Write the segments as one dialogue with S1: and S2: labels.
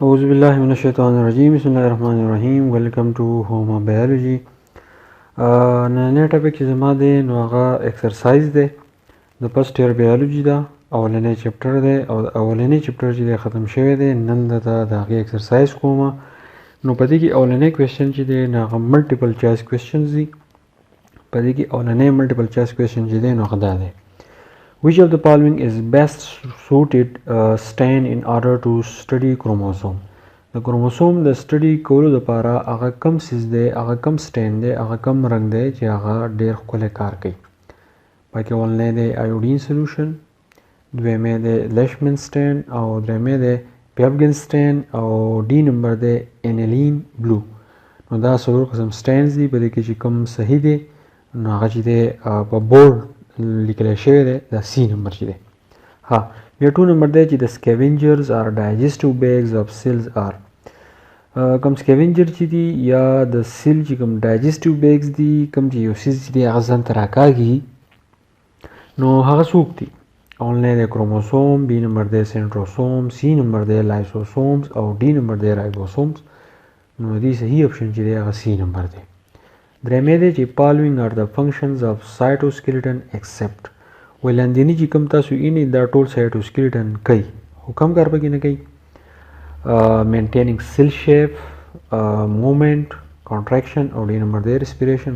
S1: أعوذ بالله من الشيطان الرجيم بسم الله الرحمن الرحیم ویلکم ټو هوم بایولوژي. نننی ټاپک چې زما دی نو هغه ایکسرسایز دی د فرست ایئر بایولوژي ده. اولنی چپټر دی او اولنی چپټر چې دی ختم شوی دی. نن دته د هغې ایکسرسایز کومه. نو په دې کې اولنی کوېشن چې دی نو هغه ملټیپل چوایس کوېشنز دي. په دې کې اولنی ملټیپل چوایس کوېشن چې دی نو هغه دا دی: Which of the following is best suited stand in order to study chromosome? د کروموسوم د سټډي کولو لپاره هغه کم سیز دی، هغه کم سټینډ دی، هغه کم رنګ دی چې هغه ډیر ښکلی کار کوي. پکې اولنی دی ایوډین سلوشن، دویمی دی لیشمن سټینډ او درېیمی دی پیپګن سټینډ او ډي نمبر دی انیلین بلو. نو دا څلور قسم سټینډز دي. په دې کې چې کوم صحیح دی نو هغه چې دی په بورډ لیکلی شوی دی دا سی نمبر چې دی. ها بیا 2 نمبر دی چې د سکیوینجرز آر ډایجسټیو بیگز آف سیلز آر. کوم سکیوینجر چې دي یا د سیل چې کوم ډایجسټیو بیگز دي، کوم چې یو سیز چې دی هغه ځان ته راکاږي نو هغه څوک دي؟ اولنی دی کروموسوم، بي نمبر دی سینټروسوم، سی نمبر دی لایسوسومز او ډي نمبر دی رایبوسومز. نو دې صحیح اپشن چې دی هغه سی نمبر دی. درېیمی دی چې following are the functions of cytoskeleton except. وایي لاندیني چې کوم تاسو وینئ دا ټول سایټوسکeleton کوي خو کوم کار پکې نه کوي؟ maintaining cell shape, movement, contraction او ډي نمبر دی respiration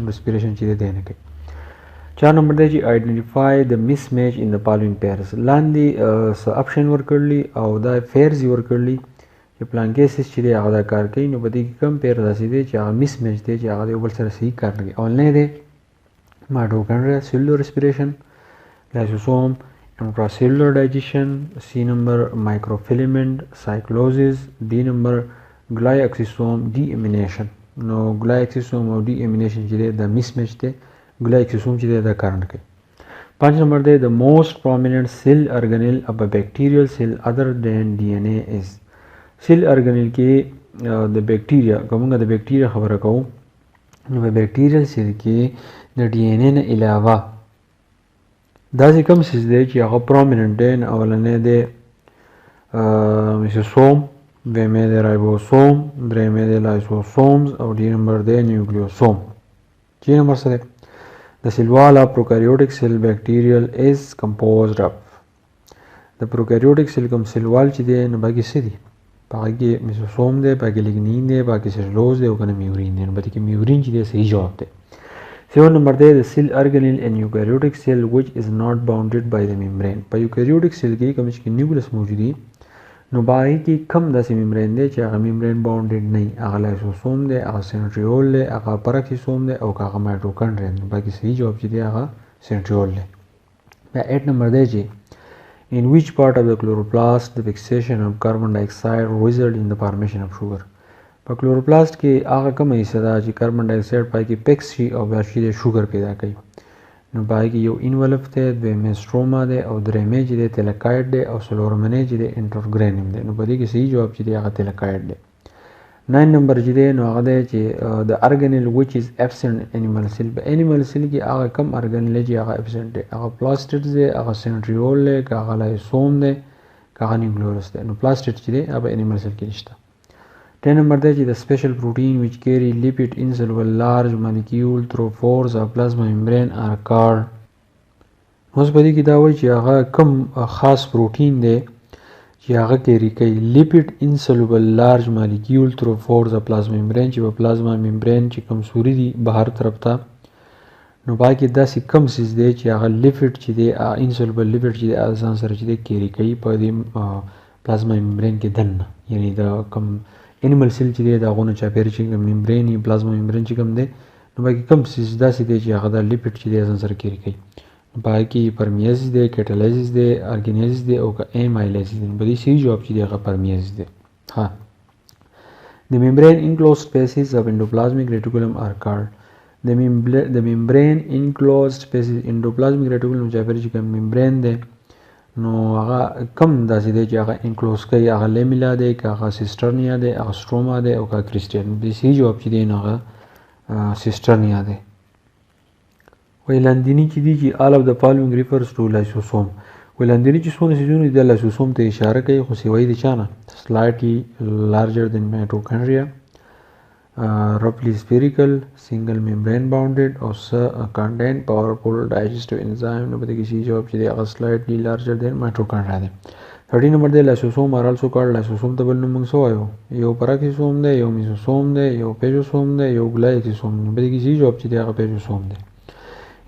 S1: چې دی نه کوي. 4 نمبر دی چې identify the mismatch in the following pairs. لاندې څه اپشن ورکړلی او دا فیرز یې ورکړلی چې پلانکې سیس چې دی هغه دا کار کوي. نو په دې کې کم پیر داسې دی چې هغه مس میچ دی چې هغه د یو بل سره صحیح کار نه کوي. اولنی دی مایټوکانډریا سیلولر ریسپیریشن، لایسوسوم انټراسیلولر ډایجیشن، سی نمبر مایکروفیلمنٹ سایکلوزز، ډي نمبر ګلای اکسیسوم ډي امینیشن. نو ګلای اکسیسوم او ډي امینیشن چې دی دا مس میچ دی. ګلای اکسیسوم چې دی دا کار نه کوي. 5 نمبر دی د موسٹ پرومیننٹ سیل ارګنیل اف ا بیکټیریل سیل ادر دین ډي ان اے از. سیل ارګنیل کې د بیکټیریا که موږ د بیکټیریا خبره کوو نو په بیکټیریل سیل کې د ډي ان اے نه علاوه داسې کوم سیز دی چې هغه پرومیننټ دی. اولنی دی میسوسوم، دویمی دی رایبوسوم، درېیمی دی لایسوسومز او ډي نمبر دی نیوکلیوسوم. چې نمبر څه دی؟ د سیل وال اف پروکاریوټیک سیل بیکټیریل از کمپوزډ اف. د پروکاریوټیک سیل کوم سیل وال چې دی نو باقي څه دي؟ په هغه کې میسوسوم دی، په هغه کې لیګنین دی، په هغه کې سیلولوز دی او که نه میورین دی. نو په دې کې میورین چې دی صحیح جواب دی. 7 نمبر دی د سیل ارګنیل ان یوکاریوټیک سیل وچ از ناٹ باؤنډډ بای د میمبرین. په یوکاریوټیک سیل کې کوم چې نیوکلیس موجود دي نو په هغې کې کم داسې میمبرین دی چې هغه میمبرین باؤنډډ نه وي. هغه لایسوسوم دی، هغه سینټریول دی، هغه پراکسیسوم دی او که هغه مایټوکانډریا دی. باقي صحیح جواب چې دی هغه سینټریول دی. بیا 8 نمبر دی چې in which part of the chloroplast the fixation of carbon dioxide result in the formation of sugar. په کلوروپلاست کې هغه کومه حصه ده چې کاربن ډای اکساید پای کې پیکس شي او بیا چې د شوګر پیدا کوي. نو پای کې یو انولف دی، دویمی سټروما دی او درېیمی چې دی تیلکایډ دی او څلورمنی چې دی انټرګرینیم دی. نو په دې کې صحیح جواب چې دی هغه تیلکایډ دی. 9 نمبر چې دی نو هغه دی چې د ارګنیل وچ از ابسنٹ انیمل سیل. په انیمل سیل کې هغه کم ارګنیل چې هغه ابسنٹ دی، هغه پلاستیډ دی، هغه سینټریول دی، که هغه لایسوم دی، که هغه نیوکلیولس دی. نو پلاستیډ چې دی هغه انیمل سیل کې نشته. 10 نمبر دی چې د سپیشل پروټین which carry lipid insoluble large molecule through pores of plasma membrane are called. اوس په دې کې دا وایي چې هغه کم خاص پروټین دی چې هغه کیری کوي لیپیډ انسولوبل لارج مالیکیول تھرو پورز اف پلازما ممبرین. چې په پلازما ممبرین چې کوم سوري دي بهر طرف ته نو پای کې داسې کم سیز دی چې هغه لیپیډ چې دی انسولوبل لیپیډ چې دی ځان سره چې دی کیری کوي په دې پلازما ممبرین کې دننه. یعنی د کم انیمل سیل چې دی د هغونه چاپېره چې ممبرین پلازما ممبرین چې کوم دی نو پای کې کم سیز داسې دی چې هغه د لیپیډ چې دی ځان سره کیری کوي. پای کې پرمیازیس دی، کیټالایزیس دی، ارګینیزیس دی او که ایمایلیزیس دی. په دې صحیح جواب چې دی هغه پرمیازیس دی. ها د ممبرین انکلوزډ سپیسیز اف انډوپلازمیک ریټیکولم آر کالډ. د ممبرین انکلوزډ سپیسیز انډوپلازمیک ریټیکولم چاپېره چې کوم ممبرین دی نو هغه کم داسې دی چې هغه انکلوز کوي. هغه لیمیلا دی، که هغه سیسټرنیا دی، هغه سټروما دی او که کریسټین. د صحیح جواب چې دی نو هغه سیسټرنیا دی. وایي لاندیني چې دي چې all of the following refers to lysosome لاندیني چې څونه څیزونه دي د لایسوسوم ته اشاره کوي خو سوی د چا نه slightly larger than mitochondria roughly spherical single membrane bounded or contain powerful digestive enzyme نو په دې کې شي جواب چې دی هغه slightly larger than mitochondria دی 30 نمبر دی لایسوسوم are also called لایسوسوم ته بل نوم موږ څه وایو یو پراکسیسوم دی یو میزوسوم دی یو پیجوسوم دی یو ګلایکسوم دی په دې کې شي جواب چې دی هغه پیجوسوم دی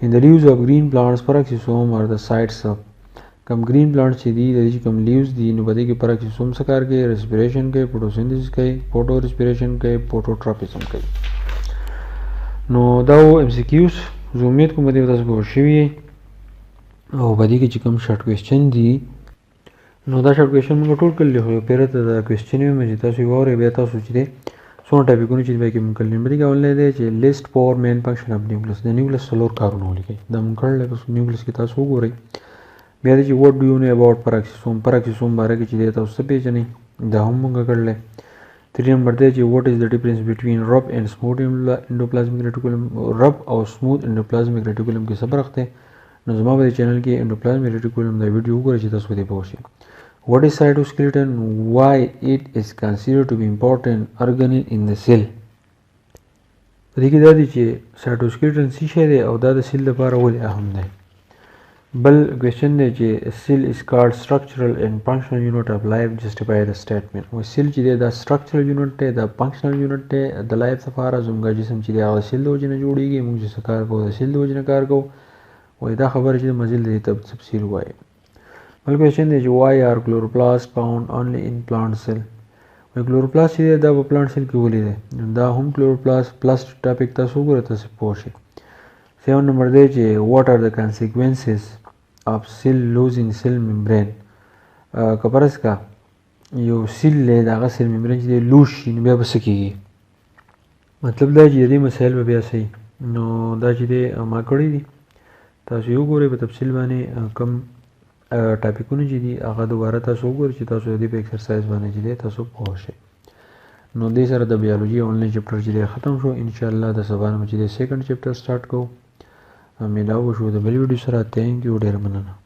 S1: in the leaves of green plants peroxisome are the sites of کم green plants چې دي د دې کم leaves دي نو په دې کې peroxisome څه کار کوي respiration کوي photosynthesis کوي photo respiration کوي phototropism کوي نو دا و MCQs زه امید کوم دې تاسو پوه شوي او په دې کې چې کوم شارټ کوېسچن دي نو دا شارټ کوېسچن موږ ټول کړلي خو پیره ته دا کوېسچن یې چې تاسو یې واورئ بیا تاسو چې دی څونه ټاپکونه چې دی کې موږ کړلي په دې کې اولنی دی چې لیسټ فور مین فنکشن اف نیوکلس د نیوکلس څلور کارونه ولیکئ دا موږ کړلی په نیوکلس کې تاسو وګورئ بیا دی چې وټ ډو یو نو اباؤټ پراکسیسوم باره کې چې دی تاسو څه پیژنئ دا هم موږ کړلی 3 نمبر دی چې وټ از د ډیفرنس بټوین رب اینډ سموث انډوپلازمیک ریټیکولم رب او سموث انډوپلازمیک ریټیکولم کې څه فرق دی نو زما په دې چینل کې انډوپلازمیک ریټیکولم دا ویډیو وګورئ چې تاسو دې پوه شئ what is cytoskeleton why it is considered to be important organelle in the cell په دې کې دا دی چې cytoskeleton څه شی دی او دا د سیل لپاره ولې اهم دی بل کوېسچن دی چې cell is called structural and functional unit of life justify the statement و سیل چې دی دا structural unit دی دا functional unit دی د لایف لپاره زموږ جسم چې دی هغه سیل د وجې نه جوړیږي موږ چې څه کار کوو د سیل د وجې نه کار کوو وایي دا خبره چې مزید دې ته تفصیل وایي بل کوېسچن دی چې why are chloroplasts found only in plant cell وایي chloroplast چې دی دا په پلانټ سیل کې ولې دی دا هم chloroplast پلس ټاپک تاسو وګورئ تاسو پوه شئ 7 نمبر دی چې what are the consequences of cell losing cell membrane که فرض کا یو سیل دی د هغه سیل ممبرین چې دی لوز شي نو بیا به څه کېږي مطلب دا چې د دې مسایل به بیا صحیح نو دا چې دی ما کړي دي تاسو یې وګورئ په تفصیل باندې کم ټاپکونه چې دي هغه دوباره تاسو وګورئ چې تاسو د دې په ایکسرسایز باندې چې دی تاسو پوه شئ نو دې سره د بیولوژي آنلاین چپټر چې دی ختم شو انشاءالله د سبا نه چې دی سیکنډ چپټر سٹارټ کوو ملاو شو د بل ویډیو سره تھینک یو ډېر مننه